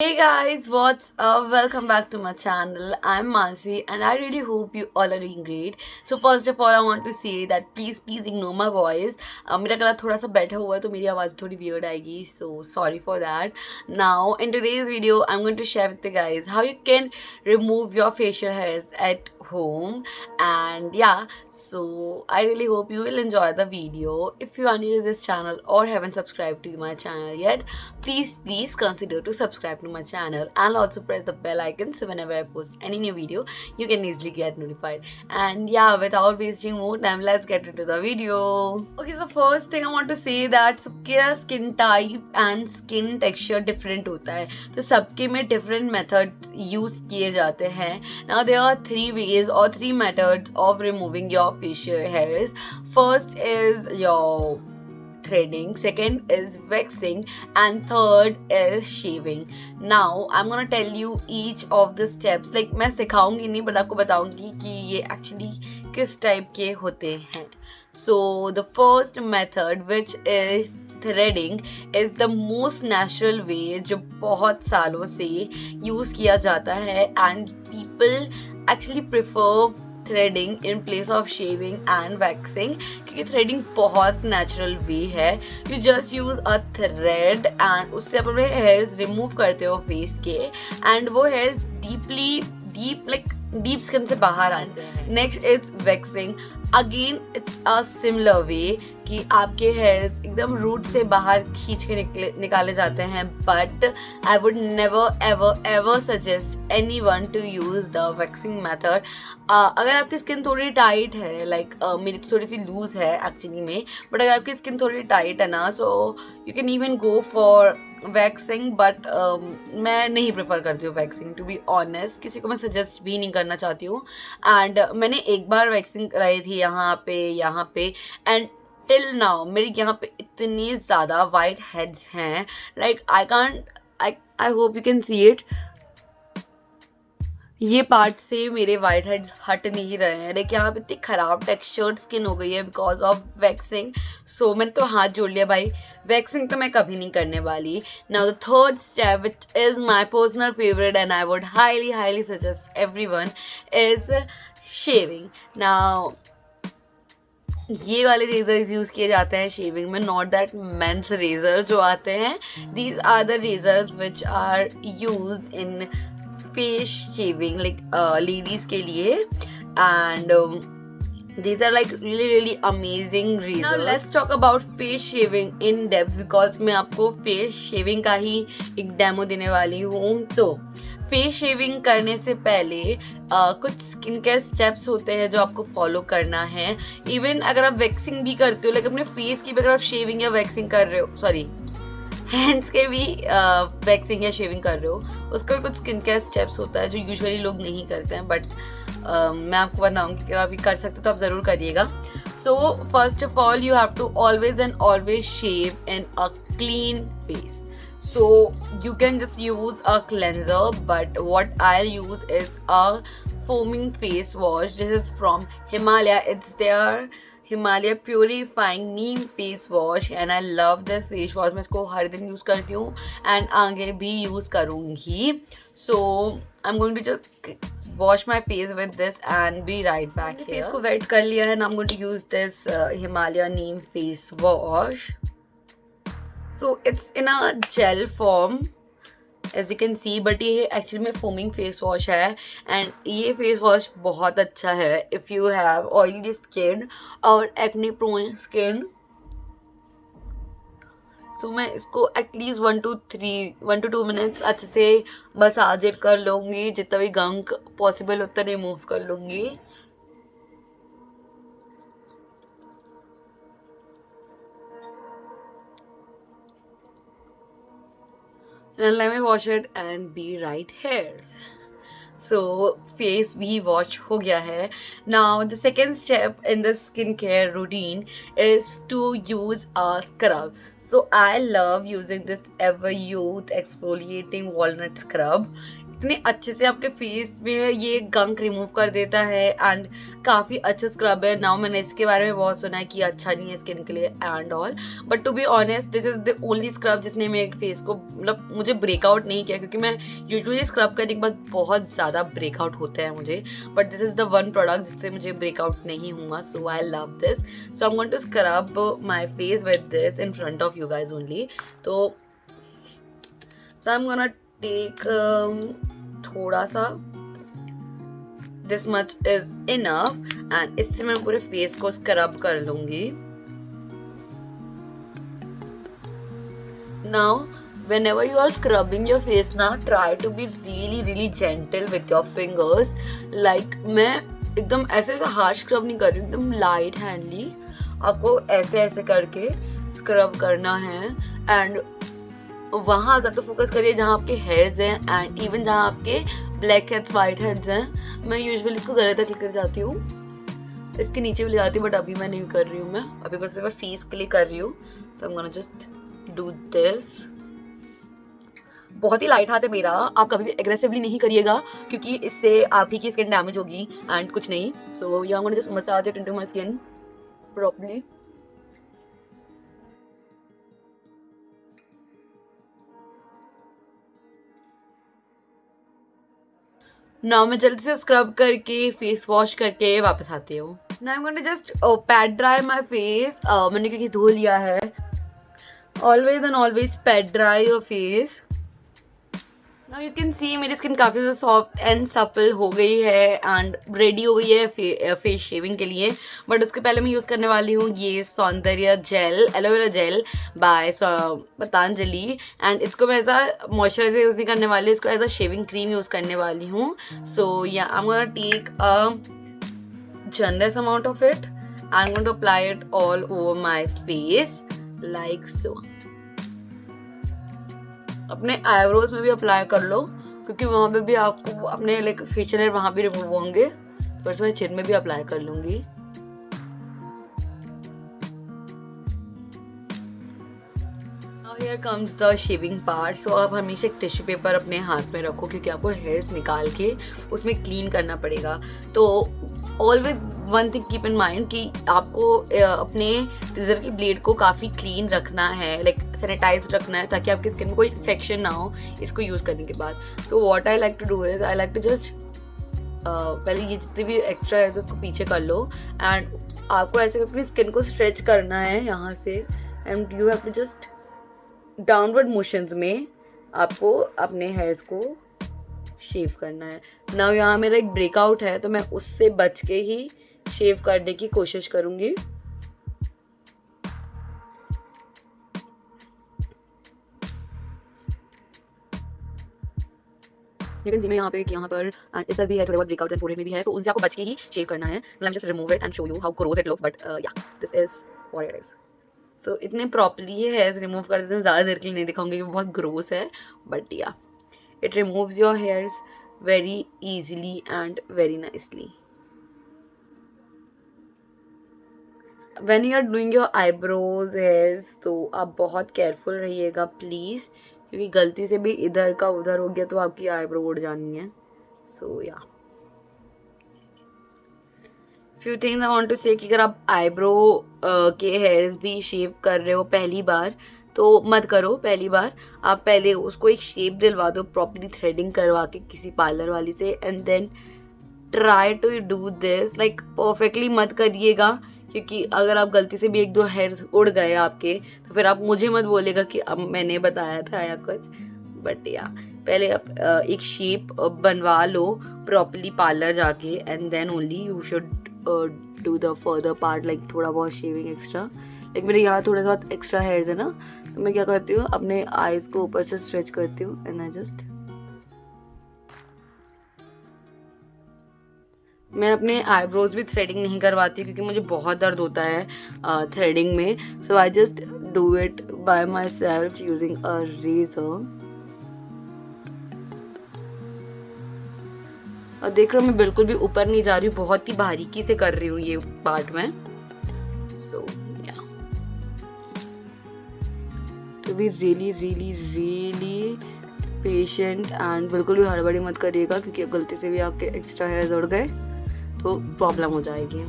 Hey guys, what's up? Welcome back to my channel. I'm Mansi and I really hope you all are doing great. So first of all, I want to say that please ignore my voice. मेरा गला थोड़ा सा बैठा हुआ है तो मेरी आवाज़ थोड़ी weird आएगी. So sorry for that. Now in today's video, I'm going to share with you guys how you can remove your facial hairs at home. And yeah, so I really hope you will enjoy the video. If you are new to this channel or haven't subscribed to my channel yet, please consider to subscribe to my channel and also press the bell icon so whenever I post any new video you can easily get notified. And yeah, without wasting more time, let's get into the video. Okay, so first thing I want to say that सबके skin type and skin texture different होता है, तो सबके में different methods use किए जाते हैं. Now there are three ways or three methods of removing your facial hairs. First is your threading, second is waxing, and third is shaving. Now I'm gonna tell you each of the steps. Like मैं सिखाऊंगी नहीं, but आपको बताऊंगी कि ये actually किस type के होते हैं. So the first method, which is threading, is the most natural way जो बहुत सालों से use किया जाता है, and people actually prefer threading in place of shaving and waxing, क्योंकि थ्रेडिंग बहुत नेचुरल वे है. You just use a thread and उससे अपने हेयर्स रिमूव करते हो फेस के, एंड वो हेयर्स डीप स्किन से बाहर आते हैं. Next is waxing. Again it's a similar way कि आपके हेयर्स एकदम रूट से बाहर खींच के निकाले जाते हैं, but I would never ever ever suggest any one two use the waxing method. अगर आपकी स्किन थोड़ी टाइट है, लाइक मेरी तो थोड़ी सी लूज है एक्चुअली में, बट अगर आपकी स्किन थोड़ी टाइट है ना, so you can even go for waxing. But मैं नहीं प्रेफर करती हूँ वैक्सिंग, टू बी ऑनेस्ट. किसी को मैं सजेस्ट भी नहीं करना चाहती हूँ. एंड मैंने एक बार वैक्सिंग कराई थी यहाँ पे एंड टिल नाउ मेरे यहाँ पे इतनी ज़्यादा वाइट हेड्स हैं, like I hope you can see it. ये पार्ट से मेरे वाइट हेड्स हट नहीं रहे हैं, लाइक यहाँ पे इतनी ख़राब टेक्सचर्ड स्किन हो गई है बिकॉज ऑफ वैक्सिंग. सो मैंने तो हाथ जोड़ लिया भाई, वैक्सिंग तो मैं कभी नहीं करने वाली. Now the third step, which is my personal favourite and I would highly suggest everyone, is shaving. Now ये वाले रेजर्स यूज़ किए जाते हैं शेविंग में, नॉट दैट मेंस रेजर जो आते हैं. These are the razors which are used in face shaving, like ladies के लिए. And these are like really amazing reasons. Now let's talk about face shaving in depth because मैं आपको face shaving का ही एक demo देने वाली हूँ. तो फेस शेविंग करने से पहले कुछ स्किन केयर स्टेप्स होते हैं जो आपको फॉलो करना है. इवन अगर आप वैक्सिंग भी करते हो, लाइक अपने फेस की भी अगर आप शेविंग या वैक्सिंग कर रहे हो, सॉरी हैंड्स के भी वैक्सिंग या शेविंग कर रहे हो, उसका भी कुछ स्किन केयर स्टेप्स होता है जो यूजुअली लोग नहीं करते हैं, बट मैं आपको बताऊंगी कि अगर आप कर सकते हो तो आप ज़रूर करिएगा. So first of all you have to always shave in a clean face. So you can just use a cleanser, but what I'll use is a foaming face wash. This is from Himalaya. It's their Himalaya Purifying Neem Face Wash and I love this face wash. मैं इसको हर दिन use करती हूँ and आगे भी use करूँगी. So I'm going to just wash my face with this and be right back here. Face को wait कर लिया है and I'm going to use this Himalaya Neem Face Wash. So it's in a gel form as you can see, but ये actually में foaming face wash है and ये face wash बहुत अच्छा है if you have oily skin और acne prone skin. सो मैं इसको एटलीस्ट 1 to 2 मिनट्स अच्छे से मसाज कर लूँगी, जितना भी गंक पॉसिबल उतना रिमूव कर लूँगी. And let me wash it and be right here. So face भी wash हो गया है. Now the second step in the skincare routine is to use a scrub. So I love using this Ever Youth exfoliating walnut scrub. इतने अच्छे से आपके face में ये गंक रिमूव कर देता है एंड काफ़ी अच्छा स्क्रब है। नाउ मैंने इसके बारे में बहुत सुना है कि अच्छा नहीं है स्किन के लिए and all, but to be honest this is the only scrub जिसने मेरे फेस को मतलब मुझे ब्रेकआउट नहीं किया, क्योंकि मैं यूजुअली स्क्रब करने के बाद बहुत ज़्यादा ब्रेकआउट होता है मुझे, but this is the one product जिससे मुझे ब्रेकआउट नहीं हुआ। So I love this, so I am going to scrub my face with this in front of you guys only. तो so I am gonna take थोड़ा सा, this much is enough and इससे मैं पूरे face को scrub कर लूंगी। Now whenever you are scrubbing your face now, try to be really gentle with your fingers. like मैं एकदम ऐसे हार्श स्क्रब नहीं कर रही हूँ, एकदम लाइट हैंडली आपको ऐसे ऐसे करके स्क्रब करना है एंड वहाँ ज़्यादा फोकस करिए जहाँ आपके हेयर्स हैं एंड इवन जहाँ आपके ब्लैक हेड्स वाइट हेड्स हैं। मैं यूजुअली इसको गले तक लेकर जाती हूँ, इसके नीचे भी ले जाती हूँ, बट अभी मैं नहीं कर रही हूँ, मैं अभी बस मैं फेस के लिए कर रही हूँ। So I am gonna just do this. बहुत ही लाइट हाथ है मेरा, आप कभी भी एग्रेसिवली नहीं करिएगा क्योंकि इससे आप ही की स्किन डैमेज होगी एंड कुछ नहीं। So you are gonna just massage it into my skin properly. Now मैं जल्दी से स्क्रब करके फेस वॉश करके वापस आती हूँ। Now I am going to just pad dry my face, मैंने क्योंकि धो लिया है। Always and always pad dry your face. Now you can see मेरी स्किन काफ़ी ज़्यादा सॉफ्ट एंड सपल हो गई है एंड रेडी हो गई है फेस शेविंग के लिए। बट उसके पहले मैं यूज़ करने वाली हूँ ये Saundarya gel, aloe vera gel by Patanjali and इसको मैं एज अ मॉइस्चराइजर यूज़ नहीं करने वाली, इसको as a shaving cream use करने वाली हूँ। So yeah I am gonna take a generous amount of it, I am going to apply it all over my face like so. अपने eyebrows में भी अप्लाई कर लो क्योंकि वहाँ पे भी आपको अपने लाइक फेशियल हेयर वहाँ भी रिमूव होंगे, तो मैं चिन में भी अप्लाई कर लूँगी। Here comes the shaving part. So आप हमेशा एक टिश्यू पेपर अपने हाथ में रखो क्योंकि आपको हेयर्स निकाल के उसमें क्लीन करना पड़ेगा। तो always one thing keep in mind कि आपको अपने रेजर की ब्लेड को काफ़ी क्लीन रखना है, लाइक सैनिटाइज रखना है ताकि आपकी स्किन में कोई इन्फेक्शन ना हो इसको यूज़ करने के बाद। So what I like to do is I like to just पहले ये जितने भी एक्स्ट्रा है तो उसको पीछे कर लो एंड आपको ऐसे अपनी स्किन को स्ट्रेच करना है यहाँ से and you have to just downward motions में आपको अपने हेयर्स को शेव करना है। नाउ यहाँ मेरा एक ब्रेकआउट है तो मैं उससे बच के ही शेव करने की कोशिश करूँगी। लेकिन जी मैं यहाँ पर इस पर भी है थोड़े बहुत ब्रेकआउट एंड फोरहेड में भी है, तो उनसे आपको बच के ही शेव करना है। I just remove it and show you how gross it looks, but yeah this is what it is. So इतने प्रॉपरली ये हेयर्स रिमूव कर देते हैं, ज़्यादा देर के लिए नहीं दिखाऊंगी कि बहुत ग्रोस है, but yeah it removes your hairs very easily and very nicely. When you are doing your eyebrows hairs तो आप बहुत केयरफुल रहिएगा प्लीज़, क्योंकि गलती से भी इधर का उधर हो गया तो आपकी आईब्रो उड़ जानी है। So yeah few things I want to say कि अगर आप आईब्रो के हेयर्स भी शेव कर रहे हो पहली बार तो मत करो पहली बार, आप पहले उसको एक शेप दिलवा दो प्रॉपर्ली थ्रेडिंग करवा के किसी पार्लर वाली से and then try to do this. Like perfectly मत करिएगा क्योंकि अगर आप गलती से भी एक दो हेयर्स उड़ गए आपके तो फिर आप मुझे मत बोलेगा कि अब मैंने बताया था या कुछ, बट या पहले आप एक शेप बनवा लो प्रॉपर्ली पार्लर जाके and then only you should do the further part, like थोड़ा बहुत शेविंग एक्स्ट्रा। लाइक मेरे यहाँ थोड़ा सा एक्स्ट्रा हेयर्स है ना, तो मैं क्या करती हूँ अपने आईज को ऊपर से स्ट्रेच करती हूँ एंड आई जस्ट, मैं अपने आईब्रोज भी थ्रेडिंग नहीं करवाती क्योंकि मुझे बहुत दर्द होता है थ्रेडिंग में। So I just do it by myself using a razor. और देख रहा हूँ मैं बिल्कुल भी ऊपर नहीं जा रही हूँ, बहुत ही बारीकी से कर रही हूँ ये पार्ट में। So to be really really really patient and बिल्कुल भी हड़बड़ी मत करिएगा, क्योंकि गलती से भी आपके एक्स्ट्रा हेयर्स उड़ गए तो प्रॉब्लम हो जाएगी।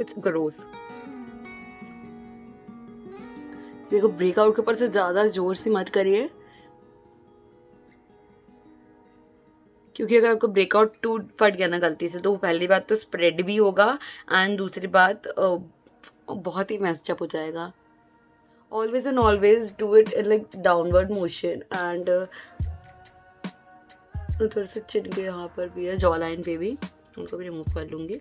It's gross. देखो ब्रेकआउट के ऊपर से ज़्यादा जोर से मत करिए, क्योंकि अगर आपको ब्रेकआउट टूट फट गया ना गलती से, तो पहली बात तो स्प्रेड भी होगा एंड दूसरी बात बहुत ही मैस्ड अप हो जाएगा। Always and always do it in like downward motion and थोड़ा सा चिन के यहाँ पर भी है, जॉ लाइन पे भी, उनको भी रिमूव कर लूँगी।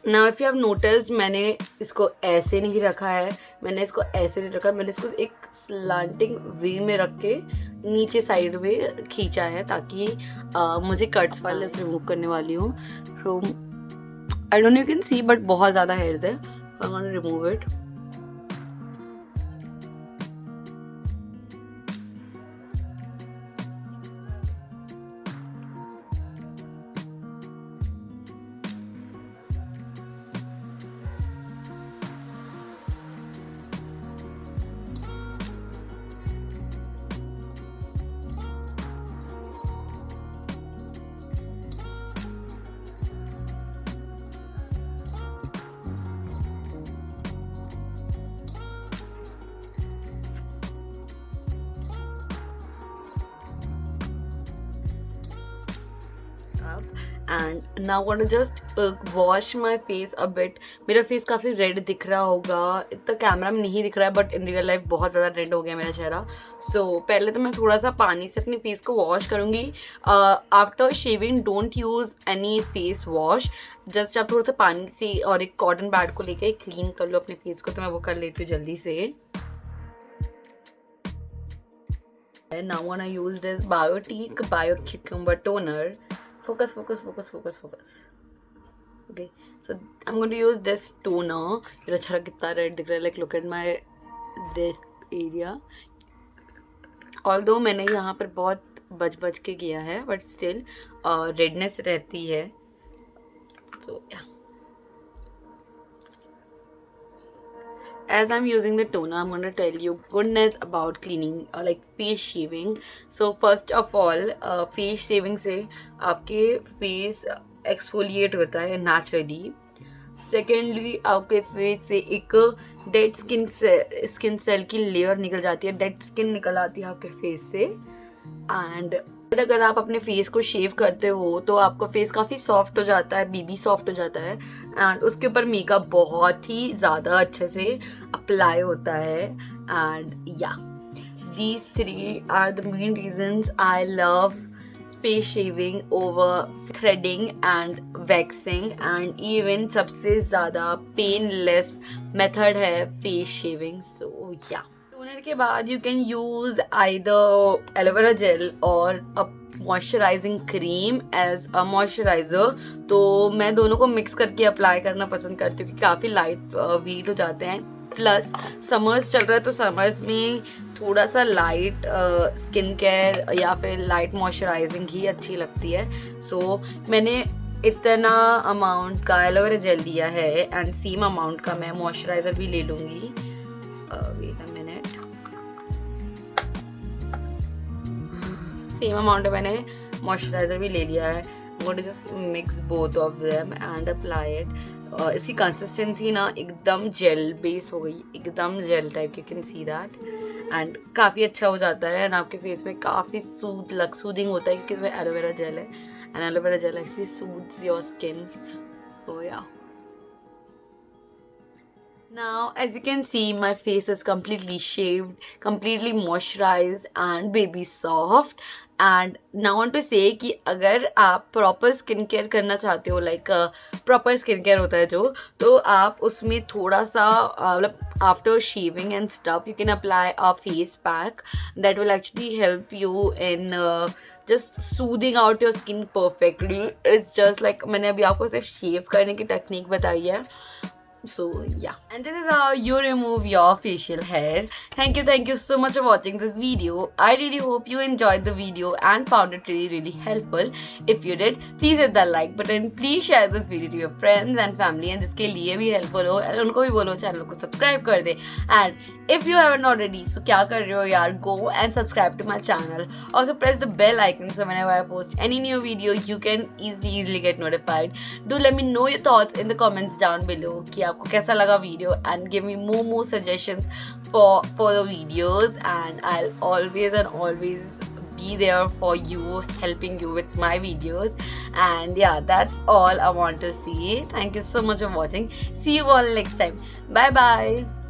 Now if you have noticed, मैंने इसको ऐसे नहीं रखा है, मैंने इसको ऐसे नहीं रखा, मैंने इसको एक स्लांटिंग वे में रख के नीचे साइड में खींचा है, ताकि मुझे कट्स वाले से रिमूव करने वाली हूँ। So I don't you can see, but बहुत ज़्यादा हेयर्स है, I want to remove it. And now want to just wash my face a bit. मेरा फेस काफ़ी रेड दिख रहा होगा, इतना कैमरा में नहीं दिख रहा है, बट इन रियल लाइफ बहुत ज़्यादा रेड हो गया मेरा चेहरा। सो पहले तो मैं थोड़ा सा पानी से अपने फेस को वॉश करूँगी। After shaving don't use any face wash, just आप थोड़ा सा पानी से और एक कॉटन पैड को लेकर क्लीन कर लो अपने फेस को। तो मैं वो कर लेती हूँ जल्दी से। Now wanna use this Biotique Bio Cucumber Toner. Focus. Okay, so I'm going to use this toner. मेरा चेहरा कितना रेड दिख रहा है, like look at my this area. Although मैंने यहाँ पर बहुत बच के किया है, but still redness रहती है। So yeah. As I'm using the toner, I'm going to tell you goodness about cleaning like face shaving. So first of all, face shaving से आपके face exfoliate होता है naturally. Secondly, आपके face से एक dead skin cell की layer निकल जाती है, dead skin निकल आती है आपके face से। And अगर आप अपने फेस को शेव करते हो तो आपका फेस काफ़ी सॉफ्ट हो जाता है, बेबी सॉफ्ट हो जाता है, एंड उसके ऊपर मेकअप बहुत ही ज़्यादा अच्छे से अप्लाई होता है। And yeah these 3 are the main reasons I love face shaving over threading and waxing, and even सबसे ज़्यादा पेनलेस मेथड है face shaving. So yeah toner के बाद you can use either aloe vera gel और a moisturising cream as a moisturiser. तो मैं दोनों को मिक्स करके अप्लाई करना पसंद करती हूँ, क्योंकि काफ़ी लाइट वेट हो जाते हैं। प्लस समर्स चल रहा है, तो समर्स में थोड़ा सा लाइट स्किन केयर या फिर लाइट मॉइस्चराइजिंग ही अच्छी लगती है। सो मैंने इतना अमाउंट का एलोवेरा जेल लिया है एंड सेम अमाउंट का मैं मॉइस्चराइजर भी ले लूँगी। Wait a minute, same amount मैंने मॉइस्चराइजर भी ले लिया है। I'm going to just mix both of them and apply it. इसकी कंसिस्टेंसी ना एकदम जेल बेस हो गई, एकदम gel type, you can see that, and काफ़ी अच्छा हो जाता है एंड आपके फेस में काफ़ी सूदिंग होता है, क्योंकि इसमें एलोवेरा जेल है and aloe vera gel actually suits your skin. So yeah now as you can see, my face is completely shaved, completely moisturized and baby soft. And now I want to say कि अगर आप proper skin care करना चाहते हो, like proper skin care होता है जो, तो आप उसमें थोड़ा सा मतलब after shaving and stuff you can apply a face pack that will actually help you in just soothing out your skin perfectly. It's just like मैंने अभी आपको सिर्फ शेव करने की टेक्निक बताई है. So yeah, and this is how you remove your facial hair. Thank you so much for watching this video. I really hope you enjoyed the video and found it really helpful. If you did, please hit that like button. Please share this video to your friends and family, and जिसके लिए भी helpful हो, and उनको भी बोलो channel को subscribe कर दे. And if you haven't already, so क्या कर रहे हो यार, go and subscribe to my channel. Also press the bell icon so whenever I post any new video, you can easily get notified. Do let me know your thoughts in the comments down below कि आपको कैसा लगा video, and give me more suggestions for the videos, and I'll always be there for you, helping you with my videos. And yeah, that's all I want to say. Thank you so much for watching. See you all next time. Bye bye.